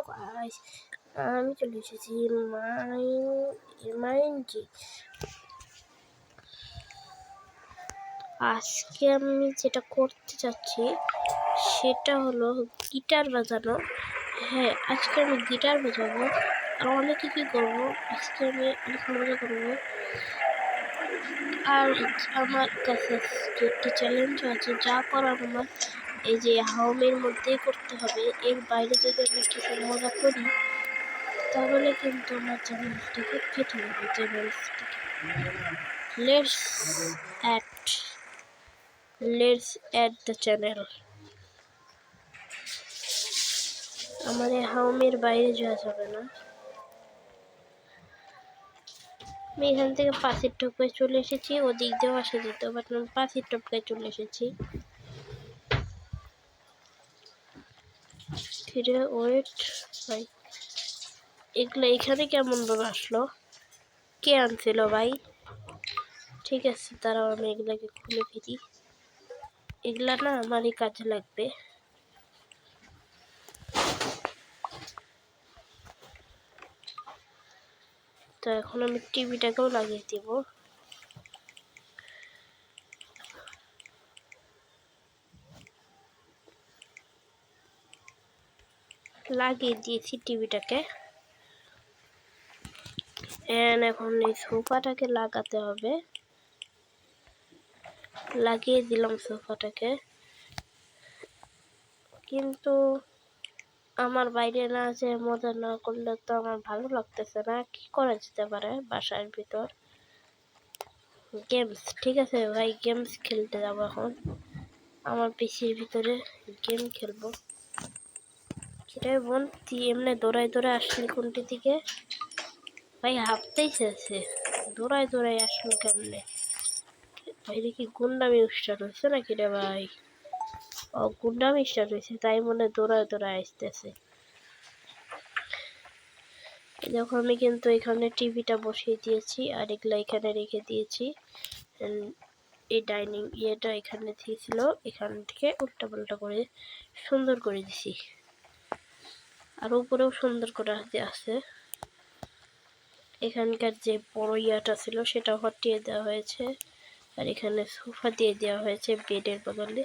Guys, আমি চলে এসেছি মাইনজি। আজকে আমি যেটা করতে চাচ্ছি সেটা হলো গিটার বাজানো। হ্যাঁ, আজকে আমি গিটার বাজাবো। আর অনেকে কি করবো, আজকে আমি অনেক মজা করবো। আর আমার কাছে একটি চ্যালেঞ্জ আছে, যা করার আমার এই যে হাউমের মধ্যেই করতে হবে। এর বাইরে যদি আমি কিছু মজা করি তাহলে কিন্তু আমার চ্যানেলটিকে কেটে দেবে। চ্যানেলটিকে লেটস অ্যাড দ্য চ্যানেল। আমার এই হাউমের বাইরে যাওয়া যাবে না। আমি এখান থেকে পাশের টপকায় চলে এসেছি, ওদিক দিয়েও আসা যেত, বাট আমি পাশের টপকায় চলে এসেছি। ফিরে ওয়েট ভাই, এগুলো এখানে কেমন ভাবে আসলো? কে আনছিল ভাই? ঠিক আছে, তারাও আমি এগুলাকে খুলে ফেলি। এগুলা না আমারই কাজে লাগবে। তো এখন আমি টিভিটাকেও লাগিয়ে দিব। লাগিয়ে দিয়েছি টিভিটাকে। এখন এই সোফাটাকে লাগাতে হবে। লাগিয়ে দিলাম সোফাটাকে, কিন্তু আমার বাইরে না যে মজা না করলে তো আমার ভালো লাগতেছে না। কি করা যেতে পারে বাসার ভিতর? গেমস, ঠিক আছে ভাই, গেমস খেলতে যাবো এখন। আমার পিসির ভিতরে গেম খেলবো। কিরে বোন, তুই এমনি দৌড়াই আসলি কোনটি দিকে? ভাই হাঁপতেই চেয়েছে, দৌড়াই আসলো কেমনে? বাইরে কি গুন্ডামি স্টার্ট হয়েছে নাকি রে ভাই? ও গুন্ডামি স্টার্ট হয়েছে, তাই মনে দৌড়ায় আসতেছে। যখন আমি কিন্তু এখানে টিভিটা বসিয়ে দিয়েছি আর এগুলা এখানে রেখে দিয়েছি। এই ডাইনিং ইয়েটা এখানে দিয়েছিল, এখান থেকে উল্টা পাল্টা করে সুন্দর করে দিছি। আর উপরেও সুন্দর করে আছে। এখানকার যে বড় ইয়াটা ছিল সেটা হটিয়ে দেওয়া হয়েছে। আর এখানে সোফা দিয়ে দেওয়া হয়েছে বেডের বদলে।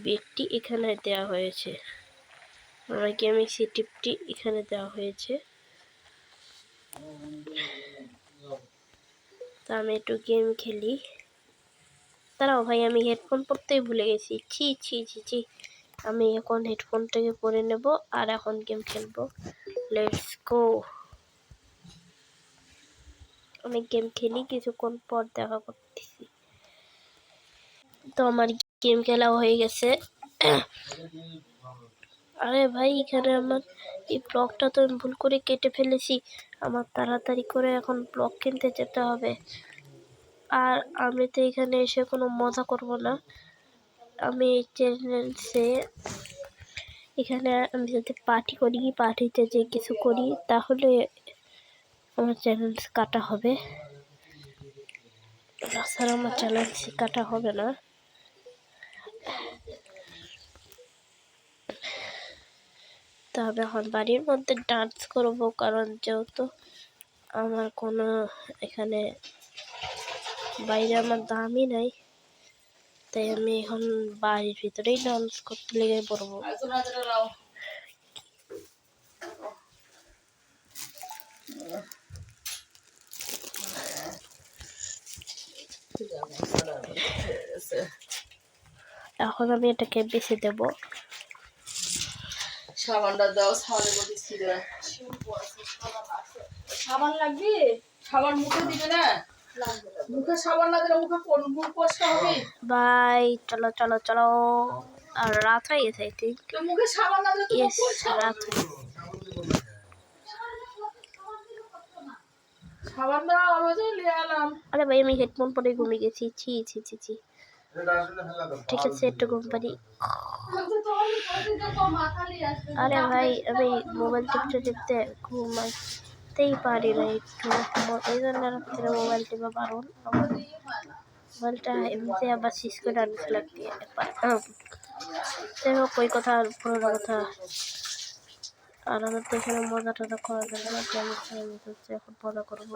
বেডটি এখানে দেওয়া হয়েছে। আর গেমিং সেটআপটি এখানে দেওয়া হয়েছে। তা আমি একটু গেম খেলি। দাঁড়াও ভাই, আমি হেডফোন পরতেই ভুলে গেছি। ছি। আমি এখন হেডফোনটাকে পরে নেব আর এখন গেম খেলবো। Let's go. আমি গেম খেলি, কিছুক্ষণ পর দেখা করতেছি। তো আমার গেম খেলা হয়ে গেছে। আরে ভাই, এখানে আমার এই ব্লকটা তো আমি ভুল করে কেটে ফেলেছি। আমার তাড়াতাড়ি করে এখন ব্লক কিনতে যেতে হবে। আর আমি তো এখানে এসে কোনো মজা করব না। আমি এই চ্যানেলসে এখানে আমি যদি পার্টিতে যে কিছু করি তাহলে আমার চ্যানেল কাটা হবে। তাছাড়া আমার চ্যানেল কাটা হবে না। তবে এখন বাড়ির মধ্যে ডান্স করব, কারণ যেহেতু আমার কোনো এখানে বাইরে আমার দামই নাই, তাই আমি এখন বাড়ির ভিতরেই ডান্স করতে লেগে পড়বো। এখন আমি এটাকে বেছে দেব। সাবানটা দাও, সাবান লাগবে। সাবান মুখে দিবে না, মুখে সাবান না দিলে মুখে কোন মুখ পরিষ্কার হবে? বাই, চলো। আর রাত হয়ে গেছে, আই থিঙ্ক। মুখে সাবান না দিলে ইয়েস, রাত। সাবান দাও, আমি তো নিয়ে এলাম। আরে ভাই, আমি হেডফোন পরে ঘুমিয়ে গেছি। ছি। ঠিক আছে, একটু ঘুম পারি। আরে ভাই, আমি মোবাইল টিপতে ঘুমাতেই পারি না একটু। এই জন্য রাত্রে মোবাইল টিপা বারণ। মোবাইলটা এমনিতে আবার শেষ করে আনতে লাগবে। যাই হোক, ওই কথা আর পুরোনো কথা। আর আমার তো এখানে মজা টজা করা যাবে না, তো আমি হচ্ছে এখন মজা করবো।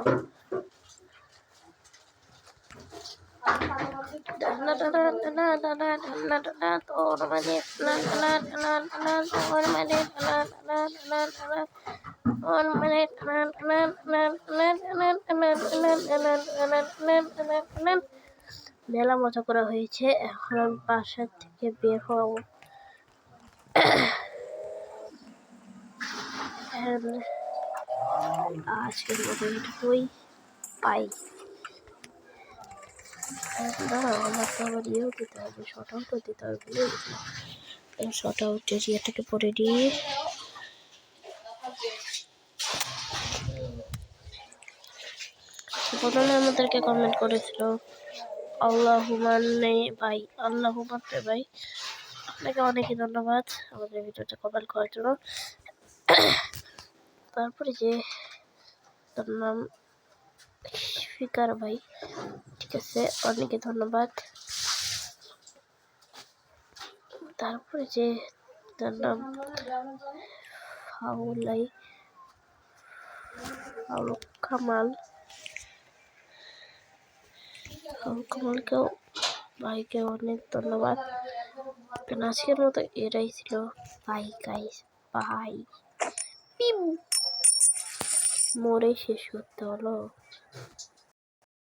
মেলা মজা করা হয়েছে, এখন আমি বাসা থেকে বের হবো। আজকের মতো এটুকুই, পাই। দাঁড়াও, আমার তো আবার ইয়েও দিতে হবে, শর্ট আউটও দিতে হবে, ভুলে গেছিলাম। শর্ট আউটের ইয়েটাকে পরে দিয়ে প্রথমে আমাদেরকে কমেন্ট করেছিল আল্লাহুমান্নে ভাই, আল্লাহুমান্নে ভাই, আপনাকে অনেকই ধন্যবাদ আমাদের ভিডিওটা কমেন্ট করার জন্য। তারপরে যে তার নাম ফিকার ভাই, ঠিক আছে, অনেকে ধন্যবাদ। তারপরে যে তার নাম ফাউল কামালকেও ভাইকে অনেক ধন্যবাদ। আজকের মতো এটাই ছিল, বাই গাইস, বাই। মরে শেষ করতে হলো।